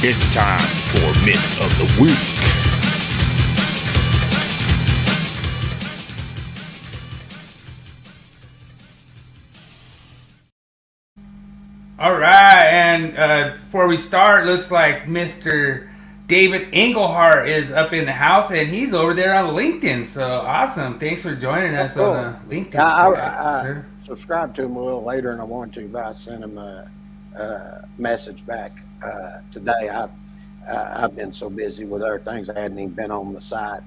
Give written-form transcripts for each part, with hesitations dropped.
It's time for Myth of the Week. All right, and before we start, looks like Mr. David Engelhart is up in the house, and he's over there on LinkedIn. So awesome! Thanks for joining us Cool. on the LinkedIn I sir. subscribed to him a little later than I wanted to, but I sent him a message back today. I've been so busy with other things, I hadn't even been on the site.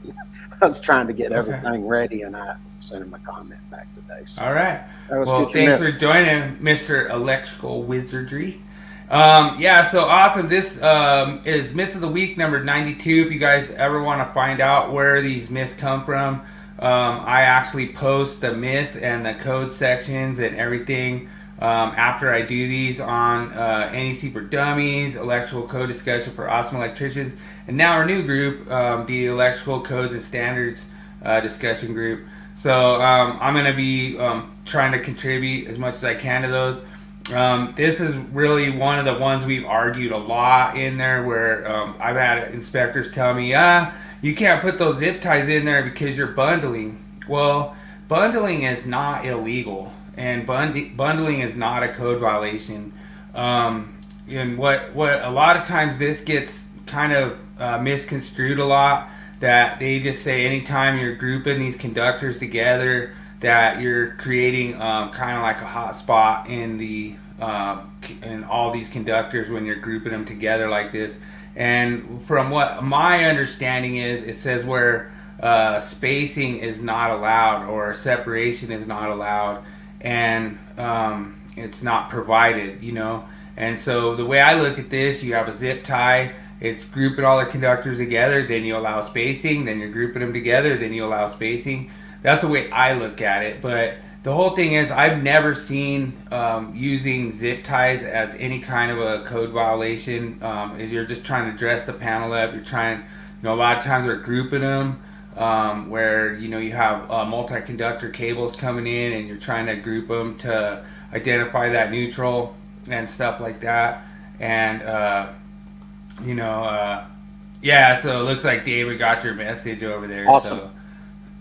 I was trying to get everything ready, and I sent him a comment back today. So all right. let's Well, get your thanks for joining, Mr. Electrical Wizardry. Yeah, so awesome. This is Myth of the Week number 92. If you guys ever want to find out where these myths come from, I actually post the myths and the code sections and everything after I do these on NEC for Dummies, Electrical Code Discussion for Awesome Electricians, and now our new group, the Electrical Codes and Standards Discussion Group. So I'm going to be trying to contribute as much as I can to those. This is really one of the ones we've argued a lot in there, where I've had inspectors tell me, you can't put those zip ties in there because you're bundling. Well, bundling is not illegal, and bundling is not a code violation. And what a lot of times this gets kind of misconstrued a lot, that they just say anytime you're grouping these conductors together, that you're creating kind of like a hot spot in the in all these conductors when you're grouping them together like this. And from what my understanding is, it says where spacing is not allowed or separation is not allowed, and it's not provided, you know. And so the way I look at this, you have a zip tie, it's grouping all the conductors together, then you allow spacing, then you're grouping them together, then you allow spacing. That's the way I look at it. But the whole thing is, I've never seen using zip ties as any kind of a code violation. Is you're just trying to dress the panel up. You're trying, you know, a lot of times they're grouping them where, you know, you have multi-conductor cables coming in, and you're trying to group them to identify that neutral and stuff like that. And yeah, so it looks like David got your message over there. Awesome. So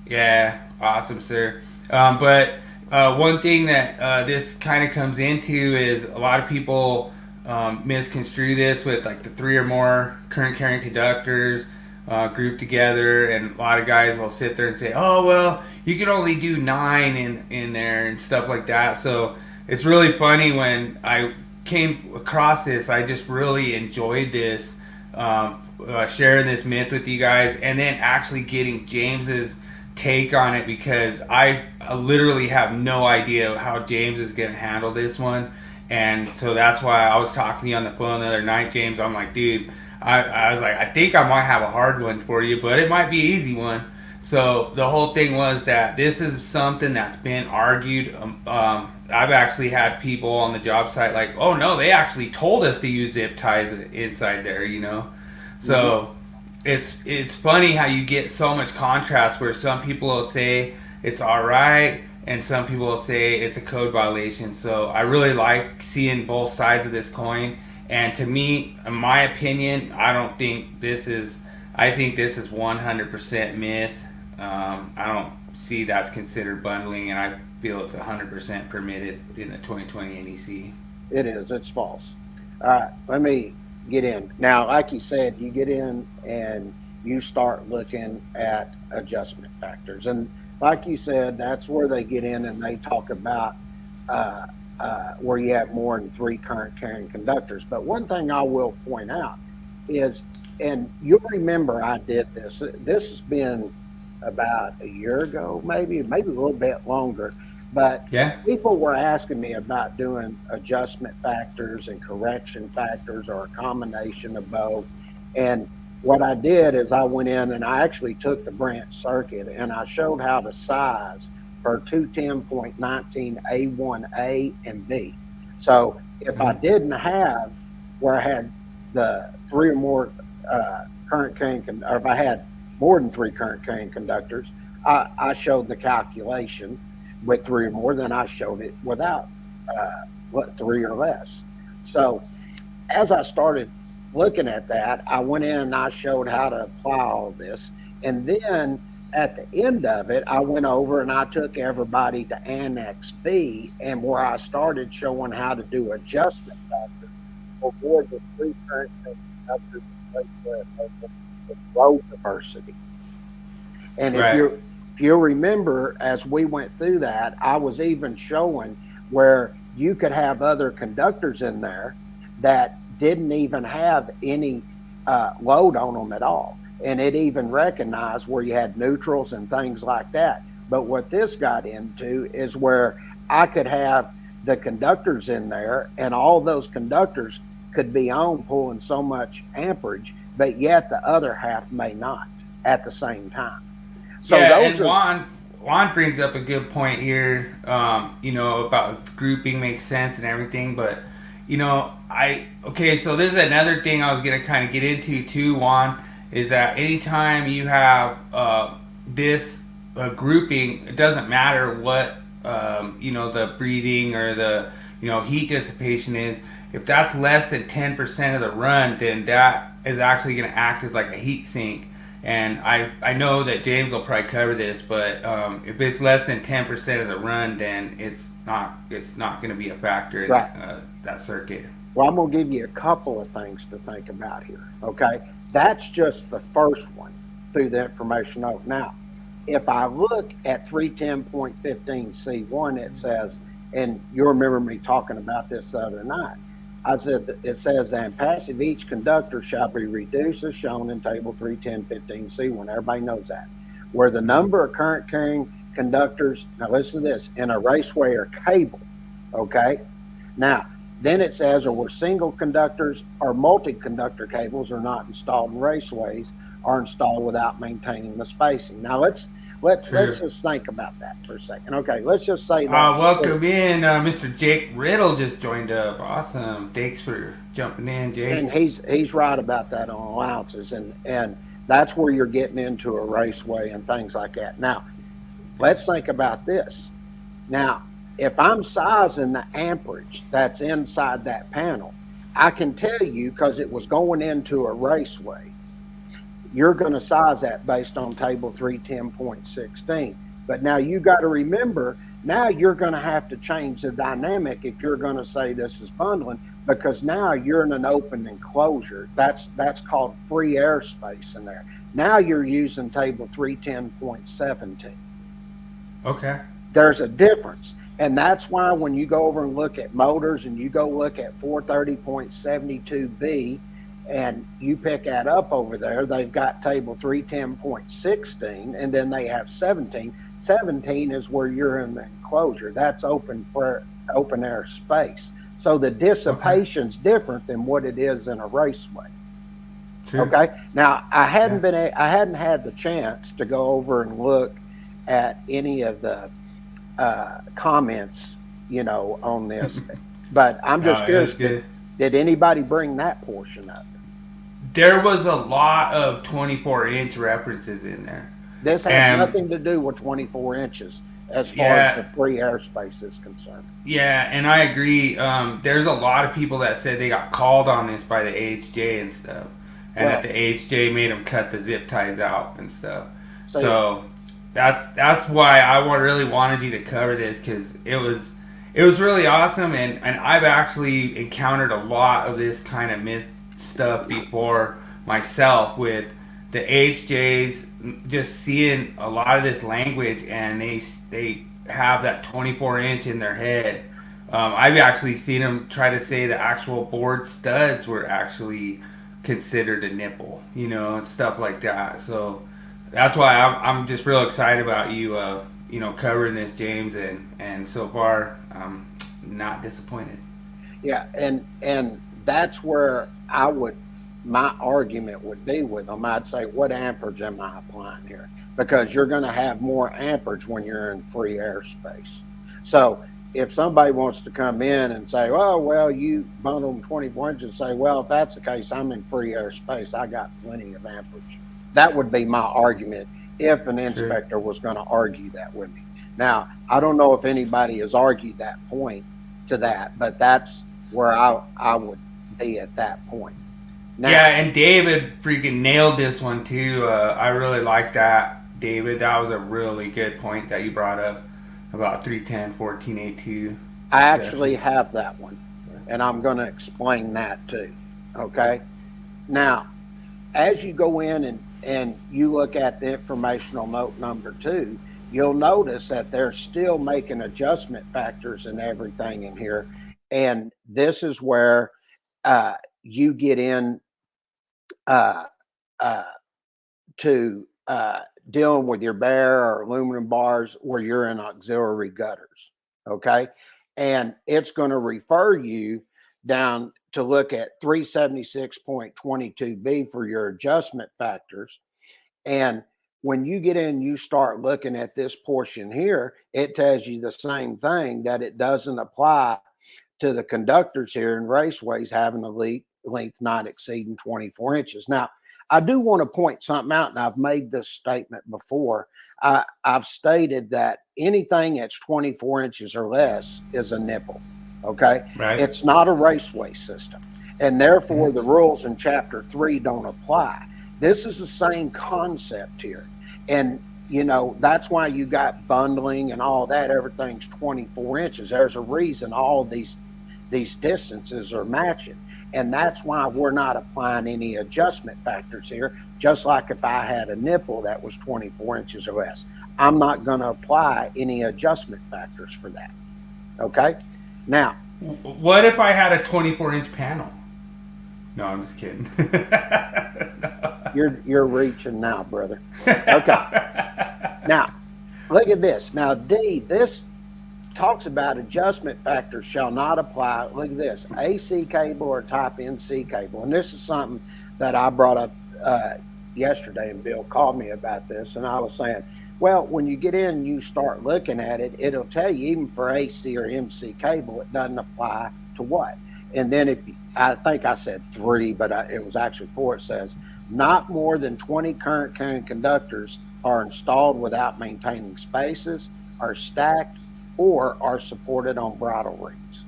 yeah, awesome, sir. But one thing that this kind of comes into is a lot of people misconstrue this with like the 3 or more current carrying conductors grouped together, and a lot of guys will sit there and say, oh, well, you can only do 9 in there and stuff like that. So it's really funny when I came across this. I just really enjoyed this, sharing this myth with you guys, and then actually getting James's take on it, because I literally have no idea how James is going to handle this one. And so that's why I was talking to you on the phone the other night, James. I'm like, dude, I was like, I think I might have a hard one for you, but it might be an easy one. So the whole thing was that this is something that's been argued. I've actually had people on the job site like, oh no, they actually told us to use zip ties inside there, you know. So it's funny how you get so much contrast, where some people will say it's all right, and some people will say it's a code violation. So I really like seeing both sides of this coin. And to me, in my opinion, I think this is 100% myth. I don't see that's considered bundling, and I feel it's 100% permitted in the 2020 NEC. It is. It's false. All right, let me get in. Now, like you said, you get in and you start looking at adjustment factors. And like you said, that's where they get in and they talk about where you have more than 3 current carrying conductors. But one thing I will point out is, and you'll remember I did this. This has been about a year ago, maybe a little bit longer. But people were asking me about doing adjustment factors and correction factors, or a combination of both. And what I did is I went in and I actually took the branch circuit and I showed how to size for 210.19 A1A and B. So if I didn't have where I had the 3 or more current carrying, or if I had more than 3 current carrying conductors, I showed the calculation with 3 or more, then I showed it without 3 or less. So as I started looking at that, I went in and I showed how to apply all this. And then at the end of it, I went over and I took everybody to Annex B, and where I started showing how to do adjustment factors for more than three current conductors with road diversity. And if you remember, as we went through that, I was even showing where you could have other conductors in there that didn't even have any load on them at all. And it even recognized where you had neutrals and things like that. But what this got into is where I could have the conductors in there, and all those conductors could be on pulling so much amperage, but yet the other half may not at the same time. So yeah, and Juan brings up a good point here, about grouping makes sense and everything, but so this is another thing I was going to kind of get into too, Juan, is that anytime you have this grouping, it doesn't matter what the breathing or the heat dissipation is. If that's less than 10% of the run, then that is actually going to act as like a heat sink. And I know that James will probably cover this, but if it's less than 10% of the run, then it's not going to be a factor in that circuit. Well, I'm going to give you a couple of things to think about here. Okay, that's just the first one through the information note. Now, if I look at 310.15C1, it says, and you remember me talking about this the other night, I said it says, and passive each conductor shall be reduced as shown in table 310.15C1. Everybody knows that. Where the number of current carrying conductors, now listen to this, in a raceway or cable. Okay, now then it says, or where single conductors or multi-conductor cables are not installed in raceways, are installed without maintaining the spacing. Now let's just think about that for a second. Okay, let's just say that. Welcome in, Mr. Jake Riddle just joined up. Awesome, thanks for jumping in, Jake. And he's right about that on allowances, and that's where you're getting into a raceway and things like that. Now, let's think about this. Now, if I'm sizing the amperage that's inside that panel, I can tell you, because it was going into a raceway, you're going to size that based on table 310.16. But now you got to remember, now you're going to have to change the dynamic if you're going to say this is bundling, because now you're in an open enclosure. That's called free airspace in there. Now you're using table 310.17. Okay. There's a difference. And that's why when you go over and look at motors and you go look at 430.72B, and you pick that up over there, they've got table 310.16, and then they have 17. 17 is where you're in the enclosure. That's open air space. So the dissipation's different than what it is in a raceway. True. Okay. Now I hadn't had the chance to go over and look at any of the comments, on this, but I'm just curious. Did anybody bring that portion up? There was a lot of 24-inch references in there. This has nothing to do with 24 inches as far as the free airspace is concerned. Yeah, and I agree. There's a lot of people that said they got called on this by the AHJ and stuff, and that the AHJ made them cut the zip ties out and stuff. So that's why I really wanted you to cover this, because it was really awesome, and I've actually encountered a lot of this kind of myth stuff before myself with the AHJs, just seeing a lot of this language, and they have that 24-inch in their head. I've actually seen them try to say the actual board studs were actually considered a nipple, and stuff like that. So that's why I'm just real excited about you, covering this, James, and so far I'm not disappointed. Yeah, and that's where my argument would be with them. I'd say, what amperage am I applying here? Because you're going to have more amperage when you're in free airspace. So if somebody wants to come in and say, oh, well, you bundle them 24 inches, say, well, if that's the case, I'm in free airspace, I got plenty of amperage. That would be my argument if an inspector was going to argue that with me. Now, I don't know if anybody has argued that point to that, but that's where I would be at that point. Now, Yeah, and David freaking nailed this one too. I really like that, David. That was a really good point that you brought up about 310 14A2 I actually exception. have that one, and I'm going to explain that too. Okay. Now, as you go in and you look at the informational note number 2, you'll notice that they're still making adjustment factors and everything in here. And this is where you get in uh, uh, to dealing with your bare or aluminum bars where you're in auxiliary gutters. Okay. And it's going to refer you down to look at 376.22B for your adjustment factors. And when you get in, you start looking at this portion here, it tells you the same thing, that it doesn't apply to the conductors here in raceways having a length not exceeding 24 inches. Now, I do want to point something out, and I've made this statement before. I've stated that anything that's 24 inches or less is a nipple. Okay. Right? It's not a raceway system. And therefore, the rules in Chapter 3 don't apply. This is the same concept here. And, that's why you got bundling and all that. Everything's 24 inches. There's a reason all these distances are matching. And that's why we're not applying any adjustment factors here. Just like if I had a nipple that was 24 inches or less, I'm not going to apply any adjustment factors for that. Okay. Now, What if I had a 24-inch panel? No, I'm just kidding. you're reaching now, brother. Okay. Now, look at this. Now, D, this talks about adjustment factors shall not apply. Look at this, AC cable or type NC cable. And this is something that I brought up yesterday, and Bill called me about this. And I was saying, well, when you get in and you start looking at it, it'll tell you even for AC or MC cable, it doesn't apply to what. And then I think I said 3, but it was actually 4. It says, not more than 20 current carrying conductors are installed without maintaining spaces, are stacked, or are supported on bridle rings.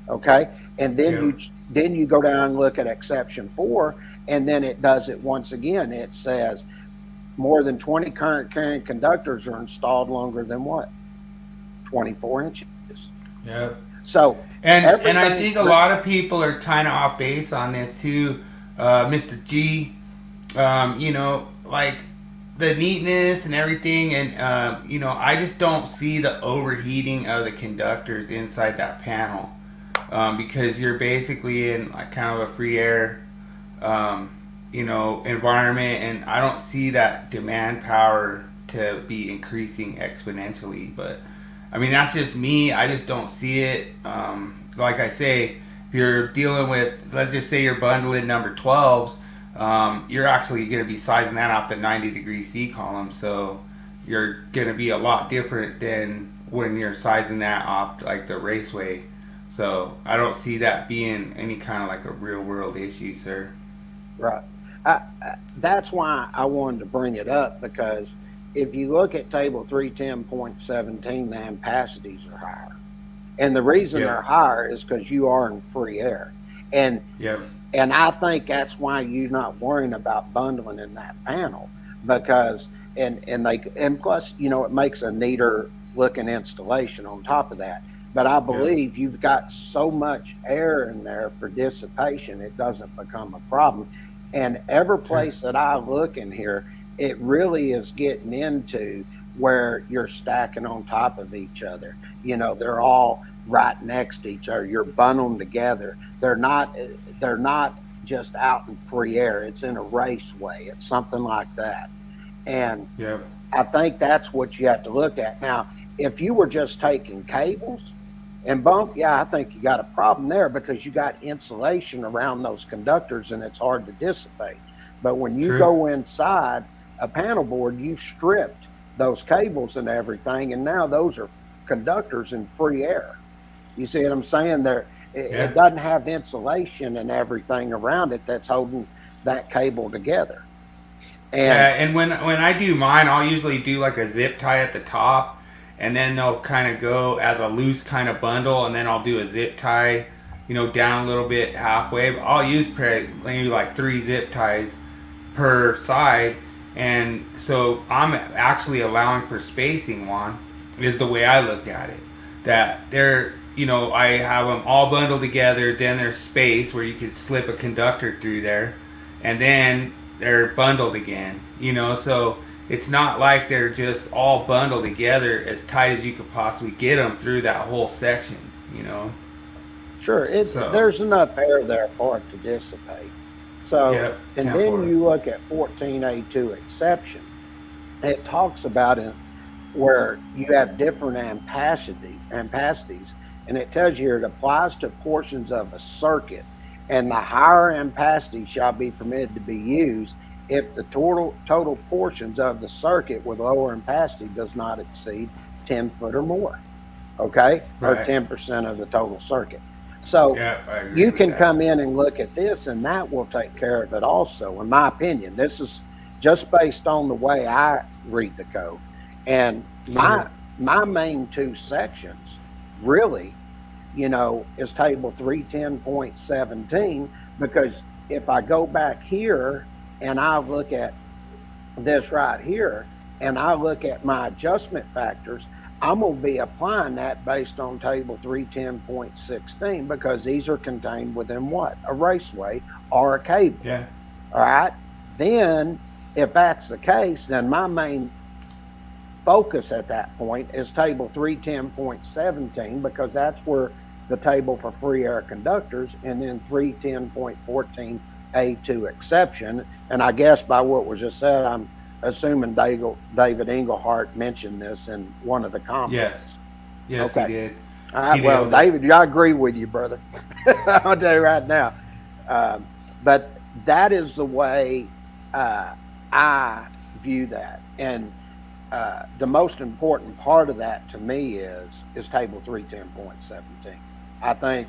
Okay. And then you go down and look at exception 4, and then it does it once again. It says more than 20 current carrying conductors are installed longer than what? 24 inches. Yeah. So, and I think a lot of people are kind of off base on this too, Mr. G. Like the neatness and everything, and I just don't see the overheating of the conductors inside that panel, because you're basically in like kind of a free air, environment, and I don't see that demand power to be increasing exponentially. But I mean, that's just me. I just don't see it. Like I say, if you're dealing with, let's just say you're bundling number 12s, you're actually going to be sizing that off the 90-degree C column. So you're going to be a lot different than when you're sizing that off like the raceway. So I don't see that being any kind of like a real world issue, sir. Right. That's why I wanted to bring it up, because if you look at table 310.17, the ampacities are higher. And the reason they're higher is because you are in free air. And and I think that's why you're not worrying about bundling in that panel, because and plus, it makes a neater looking installation on top of that. But I believe you've got so much air in there for dissipation, it doesn't become a problem. And every place that I look in here, it really is getting into where you're stacking on top of each other. They're all right next to each other. You're bundling together. They're not just out in free air. It's in a raceway. It's something like that. And I think that's what you have to look at. Now, if you were just taking cables and bump, I think you got a problem there, because you got insulation around those conductors and it's hard to dissipate. But when you go inside a panel board, you've stripped those cables and everything, and now those are conductors in free air. You see what I'm saying? It doesn't have insulation and everything around it that's holding that cable together. And when I do mine, I'll usually do like a zip tie at the top, and then they'll kind of go as a loose kind of bundle, and then I'll do a zip tie down a little bit halfway. But I'll use maybe like 3 zip ties per side, and so I'm actually allowing for spacing. One is the way I looked at it. That they're, I have them all bundled together. Then there's space where you could slip a conductor through there, and then they're bundled again. So it's not like they're just all bundled together as tight as you could possibly get them through that whole section. Sure, So, there's enough air there for it to dissipate. So, yep, and then you look at 14A2 exception. It talks about it where you have different ampacities, and it tells you it applies to portions of a circuit, and the higher ampacity shall be permitted to be used if the total portions of the circuit with lower ampacity does not exceed 10 foot or more, okay? right. Or 10% of the total circuit. So Yeah, I agree you with can that. come in and look at this, and that will take care of it also, in my opinion. This is just based on the way I read the code. And my main 2 sections really, is table 310.17, because if I go back here and I look at this right here and I look at my adjustment factors, I'm going to be applying that based on table 310.16, because these are contained within what? A raceway or a cable. Yeah. All right. Then, if that's the case, then my main focus at that point is table 310.17, because that's where the table for free air conductors, and then 310.14A2 exception. And I guess by what was just said, I'm assuming David Englehart mentioned this in one of the comments. Yes, Okay. he did. All right, He well, nailed it. David, I agree with you, brother. I'll tell you right now. But that is the way I view that. And the most important part of that to me is table 310.17. I think